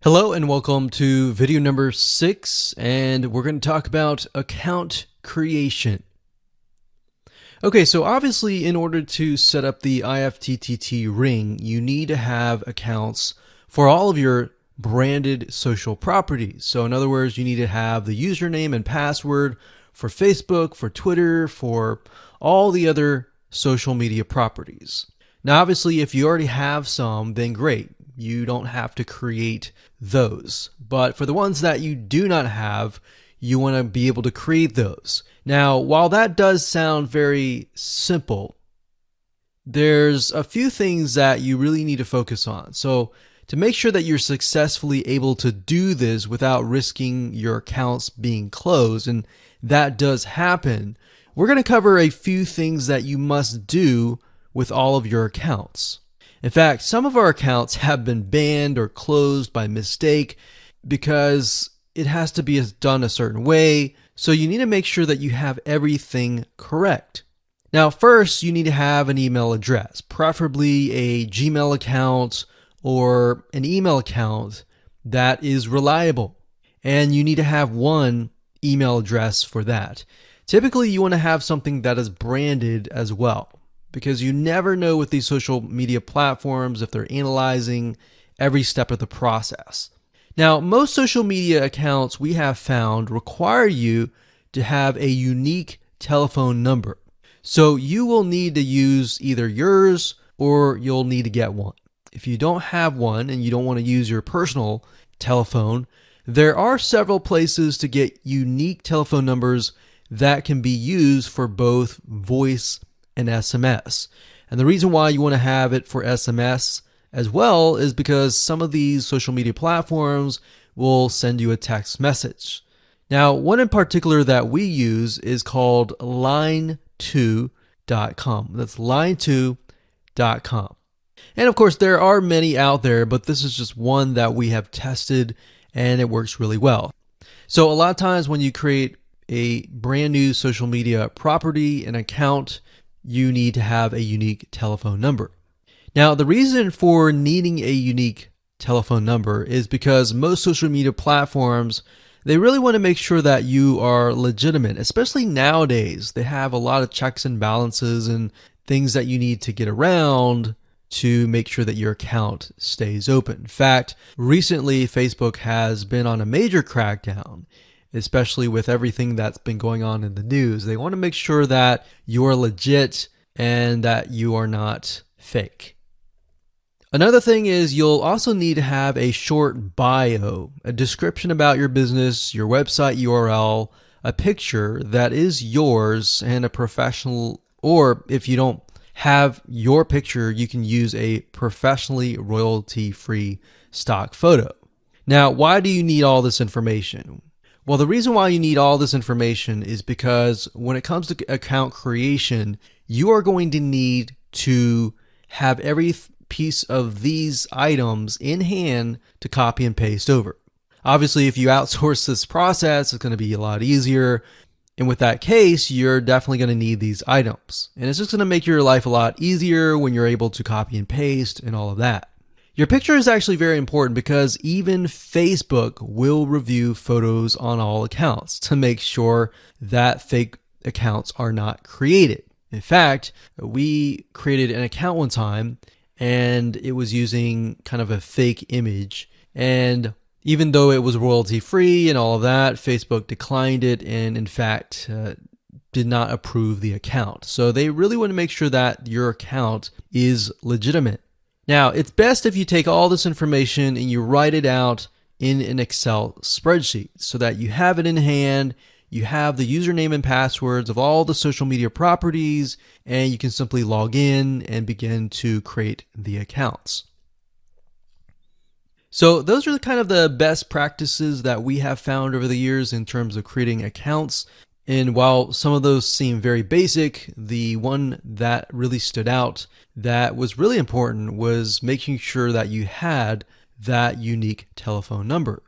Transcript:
Hello and welcome to video number 6, and we're going to talk about account creation. Okay, so obviously in order to set up the IFTTT ring, you need to have accounts for all of your branded social properties. So in other words, you need to have the username and password for Facebook, for Twitter, for all the other social media properties. Now obviously if you already have some, then great. You don't have to create those. But for the ones that you do not have, you want to be able to create those. Now, while that does sound very simple, there's a few things that you really need to focus on. So to make sure that you're successfully able to do this without risking your accounts being closed, and that does happen, we're going to cover a few things that you must do with all of your accounts. In fact, some of our accounts have been banned or closed by mistake because it has to be done a certain way. So you need to make sure that you have everything correct. Now, first, you need to have an email address, preferably a Gmail account or an email account that is reliable. And you need to have one email address for that. Typically, you want to have something that is branded as well, because you never know with these social media platforms if they're analyzing every step of the process. Now, most social media accounts we have found require you to have a unique telephone number. So you will need to use either yours or you'll need to get one. If you don't have one and you don't want to use your personal telephone, there are several places to get unique telephone numbers that can be used for both voice and SMS. And the reason why you want to have it for SMS as well is because some of these social media platforms will send you a text message. Now, one in particular that we use is called line2.com. That's line2.com. And of course, there are many out there, but this is just one that we have tested and it works really well. So a lot of times when you create a brand new social media property, an account, you need to have a unique telephone number. Now, the reason for needing a unique telephone number is because most social media platforms, they really want to make sure that you are legitimate, especially nowadays. They have a lot of checks and balances and things that you need to get around to make sure that your account stays open. In fact, recently Facebook has been on a major crackdown, especially with everything that's been going on in the news. They want to make sure that you are legit and that you are not fake. Another thing is you'll also need to have a short bio, a description about your business, your website URL, a picture that is yours, and a professional, or if you don't have your picture, you can use a professionally royalty-free stock photo. Now, why do you need all this information? Well, the reason why you need all this information is because when it comes to account creation, you are going to need to have every piece of these items in hand to copy and paste over. Obviously, if you outsource this process, it's going to be a lot easier. And with that case, you're definitely going to need these items. And it's just going to make your life a lot easier when you're able to copy and paste and all of that. Your picture is actually very important because even Facebook will review photos on all accounts to make sure that fake accounts are not created. In fact, we created an account one time and it was using kind of a fake image. And even though it was royalty free and all of that, Facebook declined it and in fact did not approve the account. So they really want to make sure that your account is legitimate. Now, it's best if you take all this information and you write it out in an Excel spreadsheet so that you have it in hand, you have the username and passwords of all the social media properties, and you can simply log in and begin to create the accounts. So those are kind of the best practices that we have found over the years in terms of creating accounts. And while some of those seem very basic, the one that really stood out that was really important was making sure that you had that unique telephone number.